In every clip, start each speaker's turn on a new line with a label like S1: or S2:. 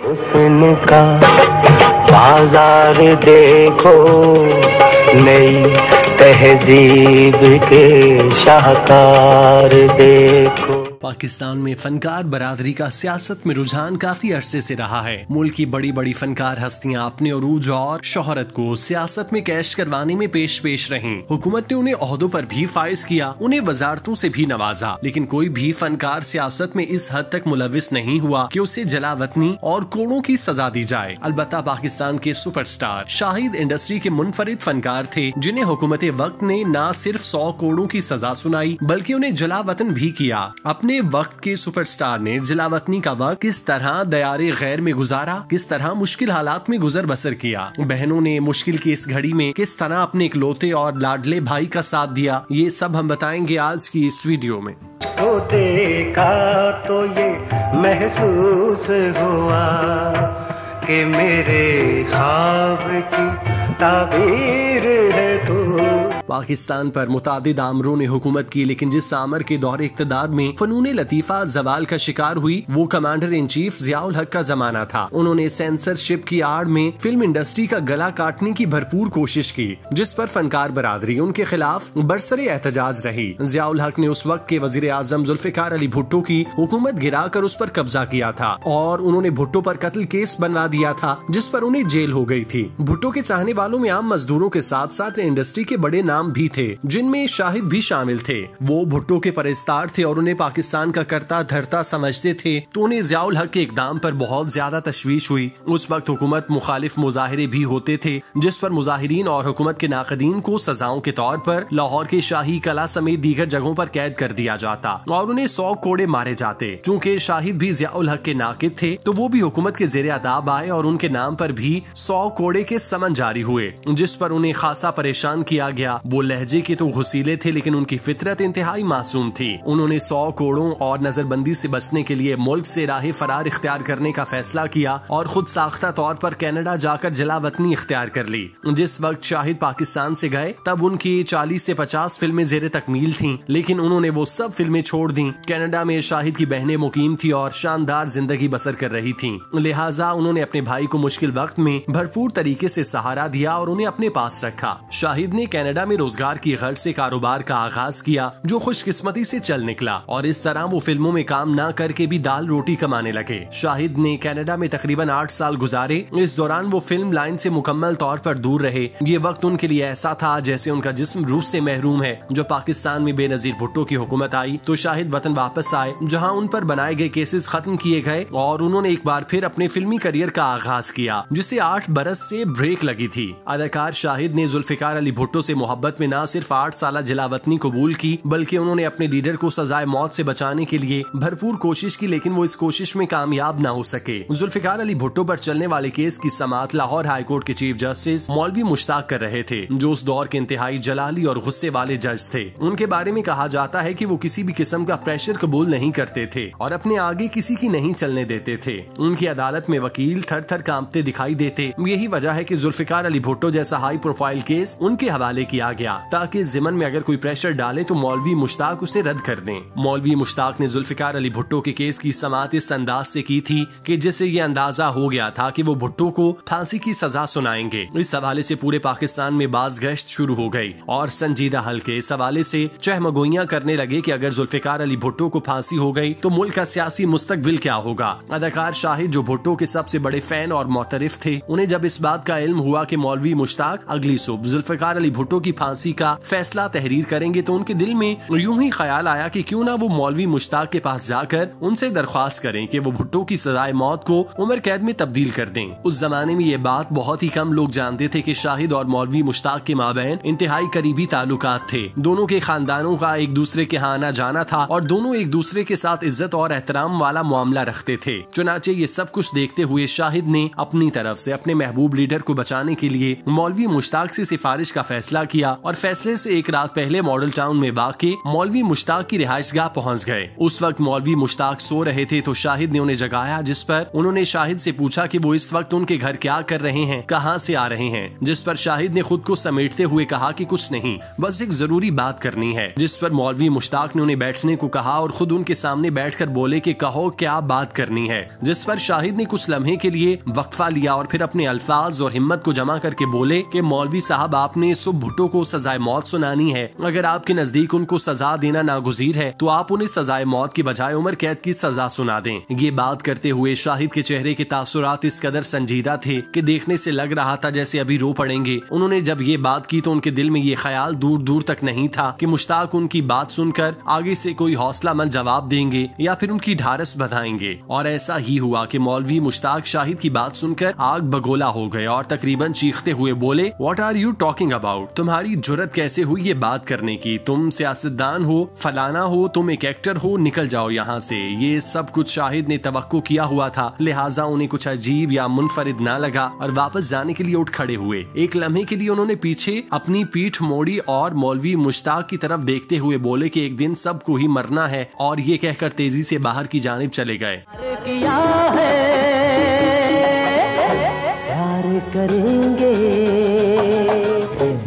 S1: हुस्न का बाजार देखो, नई तहजीब के शाहकार देखो।
S2: पाकिस्तान में फनकार बरादरी का सियासत में रुझान काफी अरसे से रहा है। मुल्क की बड़ी बड़ी फनकार हस्तियां अपने उरूज और शोहरत को सियासत में कैश करवाने में पेश रहीं। हुकूमत ने उन्हें ओहदों पर भी फाइज किया, उन्हें वजारतों से भी नवाजा, लेकिन कोई भी फनकार सियासत में इस हद तक मुलविस नहीं हुआ कि उसे जलावतनी और कोड़ों की सजा दी जाए। अलबत्ता पाकिस्तान के सुपरस्टार शाहिद इंडस्ट्री के मुनफरिद फनकार थे, जिन्हें हुकूमत वक्त ने न सिर्फ 100 कोड़ों की सजा सुनाई बल्कि उन्हें जलावतन भी किया। अपने वक्त के सुपरस्टार ने जलावतनी का वक्त किस तरह दयारे गैर में गुजारा, किस तरह मुश्किल हालात में गुजर बसर किया, बहनों ने मुश्किल की इस घड़ी में किस तरह अपने इकलौते और लाडले भाई का साथ दिया, ये सब हम बताएंगे आज की इस वीडियो में।
S1: तो देखा तो ये महसूस हुआ कि मेरे ख्वाब की ताबीर है तू।
S2: पाकिस्तान पर मुतादिद आमरों ने हुकूमत की, लेकिन जिस आमर के दौरे इक़्तिदार में फनून लतीफ़ा जवाल का शिकार हुई वो कमांडर इन चीफ ज़ियाउल हक का जमाना था। उन्होंने सेंसरशिप की आड़ में फिल्म इंडस्ट्री का गला काटने की भरपूर कोशिश की, जिस पर फनकार बरादरी उनके खिलाफ बरसरे एहतजाज रही। ज़ियाउल हक ने उस वक्त के वज़ीर आज़म जुल्फ़िकार अली भुट्टो की हुकूमत गिरा कर उस पर कब्जा किया था और उन्होंने भुट्टो पर कत्ल केस बनवा दिया था, जिस पर उन्हें जेल हो गई थी। भुट्टो के चाहने वालों में आम मजदूरों के साथ साथ इंडस्ट्री के बड़े नाम भी थे, जिनमें शाहिद भी शामिल थे। वो भुट्टो के परस्तार थे और उन्हें पाकिस्तान का करता धरता समझते थे, तो उन्हें ज़ियाउल हक के इकदाम पर बहुत ज्यादा तशवीश हुई। उस वक्त हुकूमत मुखालिफ मुजाहिरे भी होते थे, जिस पर मुजाहिरीन और हुकूमत के नाकदीन को सजाओं के तौर पर लाहौर के शाही कला समेत दीगर जगहों पर कैद कर दिया जाता और उन्हें 100 कोड़े मारे जाते। चूँकि शाहिद भी ज़ियाउल हक के नाकिद थे, तो वो भी हुकूमत के ज़ेरे अदाब आए और उनके नाम पर भी 100 कोड़े के समन जारी हुए, जिस पर उन्हें खासा परेशान किया गया। वो लहजे के तो घुसीले थे, लेकिन उनकी फितरत इंतहाई मासूम थी। उन्होंने 100 कोड़ों और नजरबंदी से बचने के लिए मुल्क से राह फरार इख्तियार करने का फैसला किया और खुद साख्ता तौर पर कनाडा जाकर जलावतनी इख्तियार कर ली। जिस वक्त शाहिद पाकिस्तान से गए तब उनकी 40 से 50 फिल्में जेरे तकमील थीं, लेकिन उन्होंने वो सब फिल्में छोड़ दी। कनाडा में शाहिद की बहनें मुकीम थी और शानदार जिंदगी बसर कर रही थीं, लिहाजा उन्होंने अपने भाई को मुश्किल वक्त में भरपूर तरीके से सहारा दिया और उन्हें अपने पास रखा। शाहिद ने कनाडा में रोजगार की गर्ज से कारोबार का आगाज किया, जो खुशकिस्मती से चल निकला और इस तरह वो फिल्मों में काम न करके भी दाल रोटी कमाने लगे। शाहिद ने कनाडा में तकरीबन 8 साल गुजारे। इस दौरान वो फिल्म लाइन से मुकम्मल तौर पर दूर रहे। ये वक्त उनके लिए ऐसा था जैसे उनका जिस्म रूह से महरूम है। जब पाकिस्तान में बेनजीर भुट्टो की हुकूमत आई तो शाहिद वतन वापस आए, जहाँ उन पर बनाए गए केसेस खत्म किए गए और उन्होंने एक बार फिर अपने फिल्मी करियर का आगाज किया, जिसे 8 बरस से ब्रेक लगी थी। अदाकार शाहिद ने जुल्फ़िकार अली भुट्टो से मोहब्बत में न सिर्फ 8 साल जलावतनी कबूल की, बल्कि उन्होंने अपने लीडर को सजाए मौत से बचाने के लिए भरपूर कोशिश की, लेकिन वो इस कोशिश में कामयाब न हो सके। जुल्फ़िकार अली भुट्टो पर चलने वाले केस की समाअत लाहौर हाई कोर्ट के चीफ जस्टिस मौलवी मुश्ताक कर रहे थे, जो उस दौर के इंतहाई जलाली और गुस्से वाले जज थे। उनके बारे में कहा जाता है कि वो किसी भी किस्म का प्रेशर कबूल नहीं करते थे और अपने आगे किसी की नहीं चलने देते थे। उनकी अदालत में वकील थर थर कांपते दिखाई देते। यही वजह है कि जुल्फ़िकार अली भुट्टो जैसा हाई प्रोफाइल केस उनके हवाले किया गया, ताकि जिमन में अगर कोई प्रेशर डाले तो मौलवी मुश्ताक उसे रद्द कर दें। मौलवी मुश्ताक ने जुल्फ़िकार अली भुट्टो के केस की समाअत इस अंदाज से की थी कि जिससे ये अंदाजा हो गया था कि वो भुट्टो को फांसी की सजा सुनाएंगे। इस हवाले से पूरे पाकिस्तान में बाज गश्त शुरू हो गई और संजीदा हल्के इस हवाले से चहमगोइयां करने लगे कि अगर जुल्फ़िकार अली भुट्टो को फांसी हो गई तो मुल्क का सियासी मुस्तकबिल क्या होगा। अदाकार शाहिद, जो भुट्टो के सबसे बड़े फैन और मोतरिफ थे, उन्हें जब इस बात का इल्म हुआ कि मौलवी मुश्ताक अगली सुबह जुल्फ़िकार अली भुट्टो की फांसी का फैसला तहरीर करेंगे, तो उनके दिल में यूं ही ख्याल आया कि क्यों ना वो मौलवी मुश्ताक के पास जाकर उनसे दरख्वास्त करें कि वो भुट्टो की सजाए मौत को उम्र कैद में तब्दील कर दें। उस जमाने में ये बात बहुत ही कम लोग जानते थे कि शाहिद और मौलवी मुश्ताक के माबैन इंतहाई करीबी ताल्लुकात थे। दोनों के खानदानों का एक दूसरे के यहाँ आना जाना था और दोनों एक दूसरे के साथ इज्जत और एहतराम वाला मामला रखते थे। चुनाचे ये सब कुछ देखते हुए शाहिद ने अपनी तरफ से अपने महबूब लीडर को बचाने के लिए मौलवी मुश्ताक से सिफारिश का फैसला किया और फैसले से एक रात पहले मॉडल टाउन में वाक़ई मौलवी मुश्ताक की रिहाइशगाह पहुंच गए। उस वक्त मौलवी मुश्ताक सो रहे थे तो शाहिद ने उन्हें जगाया, जिस पर उन्होंने शाहिद से पूछा कि वो इस वक्त उनके घर क्या कर रहे हैं, कहां से आ रहे हैं। जिस पर शाहिद ने खुद को समेटते हुए कहा कि कुछ नहीं, बस एक जरूरी बात करनी है। जिस पर मौलवी मुश्ताक ने उन्हें बैठने को कहा और खुद उनके सामने बैठकर बोले कि कहो क्या बात करनी है। जिस पर शाहिद ने कुछ लम्हे के लिए वक्फा लिया और फिर अपने अल्फाज और हिम्मत को जमा करके बोले कि मौलवी साहब, आपने सुब भुट्टो को सजाए मौत सुनानी है। अगर आपके नजदीक उनको सजा देना नागुज़ीर है तो आप उन्हें सजाए मौत की बजाय उम्र कैद की सजा सुना दें। ये बात करते हुए शाहिद के चेहरे के तासुरात इस कदर संजीदा थे कि देखने से लग रहा था जैसे अभी रो पड़ेंगे। उन्होंने जब ये बात की तो उनके दिल में ये ख्याल दूर दूर तक नहीं था कि मुश्ताक उनकी बात सुनकर आगे से कोई हौसलामंद जवाब देंगे या फिर उनकी ढारस बधाएंगे। और ऐसा ही हुआ कि मौलवी मुश्ताक शाहिद की बात सुनकर आग बगोला हो गए और तकरीबन चीखते हुए बोले, what are you talking about? तुम्हारी जुर्रत कैसे हुई ये बात करने की? तुम सियासतदान हो, फलाना हो, तुम एक एक्टर हो, निकल जाओ यहाँ से। ये सब कुछ शाहिद ने तवक्को किया हुआ था, लिहाजा उन्हें कुछ अजीब या मुनफरिद ना लगा और वापस जाने के लिए उठ खड़े हुए। एक लम्हे के लिए उन्होंने पीछे अपनी पीठ मोड़ी और मौलवी मुश्ताक की तरफ देखते हुए बोले कि एक दिन सबको ही मरना है, और ये कहकर तेजी से बाहर की जानिब चले गए।
S3: करेंगे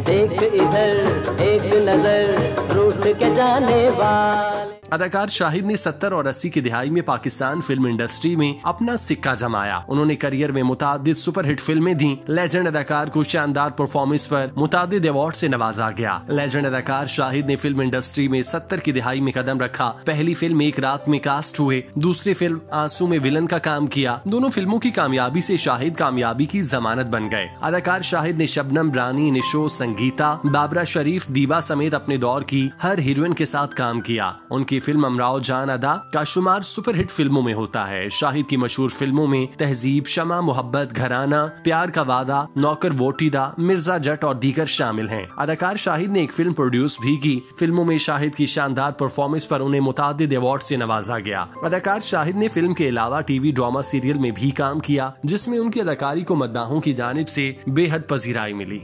S3: देख इधर एक नजर रूठ के जाने वाले।
S2: अदाकार शाहिद ने 70 और 80 की दिहाई में पाकिस्तान फिल्म इंडस्ट्री में अपना सिक्का जमाया। उन्होंने करियर में मुतादिद सुपरहिट फिल्में दी। लेजेंड अदाकार को शानदार परफॉर्मेंस पर मुतादिद अवार्ड से नवाजा गया। लेजेंड अदाकार शाहिद ने फिल्म इंडस्ट्री में 70 की दिहाई में कदम रखा। पहली फिल्म एक रात में कास्ट हुए, दूसरी फिल्म आंसू में विलन का काम किया। दोनों फिल्मों की कामयाबी से शाहिद कामयाबी की जमानत बन गए। अदाकार शाहिद ने शबनम, रानी, निशो, संगीता, बाबरा शरीफ, दीबा समेत अपने दौर की हर हीरोइन के साथ काम किया। उनकी फिल्म अमराओ जान अदा का शुमार सुपरहिट फिल्मों में होता है। शाहिद की मशहूर फिल्मों में तहजीब, शमा, मोहब्बत, घराना, प्यार का वादा, नौकर वोटीदा, मिर्जा जट और दीगर शामिल हैं। अदाकार शाहिद ने एक फिल्म प्रोड्यूस भी की। फिल्मों में शाहिद की शानदार परफॉर्मेंस पर उन्हें मुतादिद अवार्ड से नवाजा गया। अदाकार शाहिद ने फिल्म के अलावा टीवी ड्रामा सीरियल में भी काम किया, जिसमें उनकी अदाकारी को मद्दाहों की जानिब से बेहद पजीराई मिली।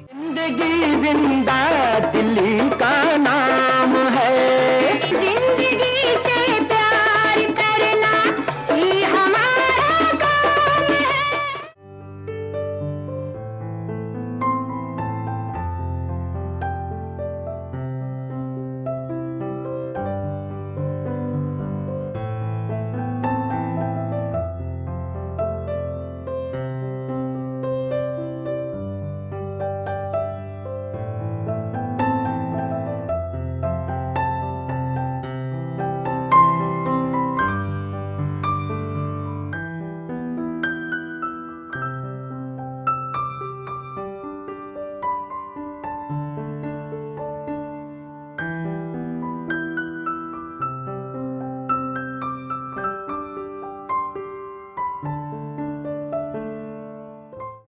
S3: जिंदा दिल्ली का नाम है।